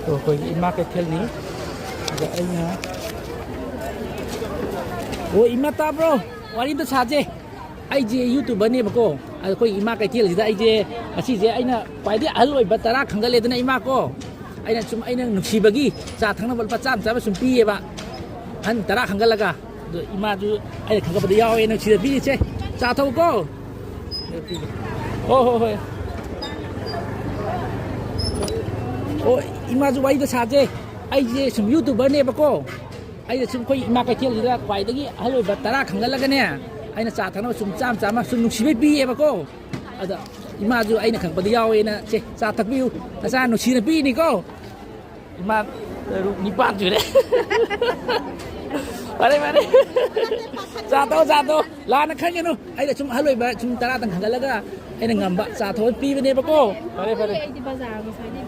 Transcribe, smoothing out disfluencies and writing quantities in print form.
ꯑꯩꯈꯣꯏ ꯏꯃꯥ ꯀꯩꯊꯦꯜꯅꯤ ꯑꯗ ꯑꯩꯅ ꯑꯣ ꯏꯃꯥ ꯇꯥꯕ꯭ꯔꯣ ꯋꯥꯔꯤꯗ ꯁꯥꯖꯦ ꯑꯩꯁꯦ ꯌꯨꯇꯨꯕꯔꯅꯦꯕꯀꯣ ꯑꯩꯈꯣꯏ ꯏꯃꯥ ꯀꯩꯊꯦꯜꯁꯤꯗ ꯑꯩꯁꯦ ꯉꯁꯤꯁꯦ ꯑꯩꯅ ꯈ꯭ꯋꯥꯏꯗꯒꯤ ꯑꯍꯜ ꯑꯣꯏꯕ ꯇꯔꯥ ꯈꯪꯒꯠꯂꯦꯗꯅ ꯏꯃꯥ ꯀꯣ ꯑꯩꯅ ꯅꯨꯡꯁꯤꯕꯒꯤ ꯆꯥ ꯊꯛꯅꯕ ꯂꯨꯄꯥ ꯆꯥꯝꯃ ꯁꯨꯝ ꯄꯤꯌꯦꯕ ꯑꯍꯟ ꯇꯔꯥ ꯈꯪꯒꯠꯂꯒ ꯑꯗꯣ ꯏꯃꯥꯁꯨ ꯑꯩꯅ ꯈꯪꯒꯠꯄꯗ ꯌꯥꯎꯋꯦ ꯅꯨꯡꯁꯤꯗ ꯄꯤꯔꯤꯁꯦ ꯆꯥ ꯊꯛꯎꯀꯣ ꯍꯣꯏ ꯍꯣꯏ ꯍꯣꯏ ꯑꯣ 이마주 와이드 사제 아이제 좀 유튜버네ꯕꯀꯣ ꯑꯩꯅ ꯁꯨꯝ ꯑꯩꯈꯣꯏ ꯏꯃꯥ ꯀꯩꯊꯦꯜꯁꯤꯗ ꯈ꯭ꯋꯥꯏꯗꯒꯤ ꯑꯍꯜ ꯑꯣꯏꯕ ꯇꯔꯥ ꯈꯪꯒꯠꯂꯒꯅꯦ ꯑꯩꯅ ꯆꯥ ꯊꯛꯅꯕ ꯁꯨꯝ ꯆꯥꯝꯃ ꯁꯨꯝ ꯅꯨꯡꯁꯤꯕꯩ ꯄꯤꯌꯦꯕꯀꯣ ꯑꯗ 이마주 ꯑꯩꯅ ꯈꯪꯕꯗ ꯌꯥꯎꯋꯦꯅ ꯆꯦ ꯆꯥ ꯊꯛꯄꯤꯌꯨ ꯅꯆꯥ ꯅꯨꯡꯁꯤꯅ ꯄꯤꯅꯤꯀꯣ 이마 니빠 주래 ꯐꯔꯦ ꯐꯔꯦ ꯆꯥ ꯊꯛꯑꯣ ꯂꯥꯟꯅ ꯈꯟꯒꯅꯨ ꯑꯩꯅ ꯁꯨꯝ ꯑꯍꯜ ꯑꯣꯏꯕ ꯁꯨꯝ ꯇꯔꯥꯇꯪ ꯈꯪꯒꯠꯂꯒ ꯑꯩꯅ ꯉꯝꯕ ꯆꯥ ꯊꯛꯑ ꯄꯤꯕꯅꯦꯕꯀꯣ ꯐꯔꯦ ꯑꯩꯗꯤ ꯕꯖꯥꯔ ꯉꯁꯥꯏꯗꯤ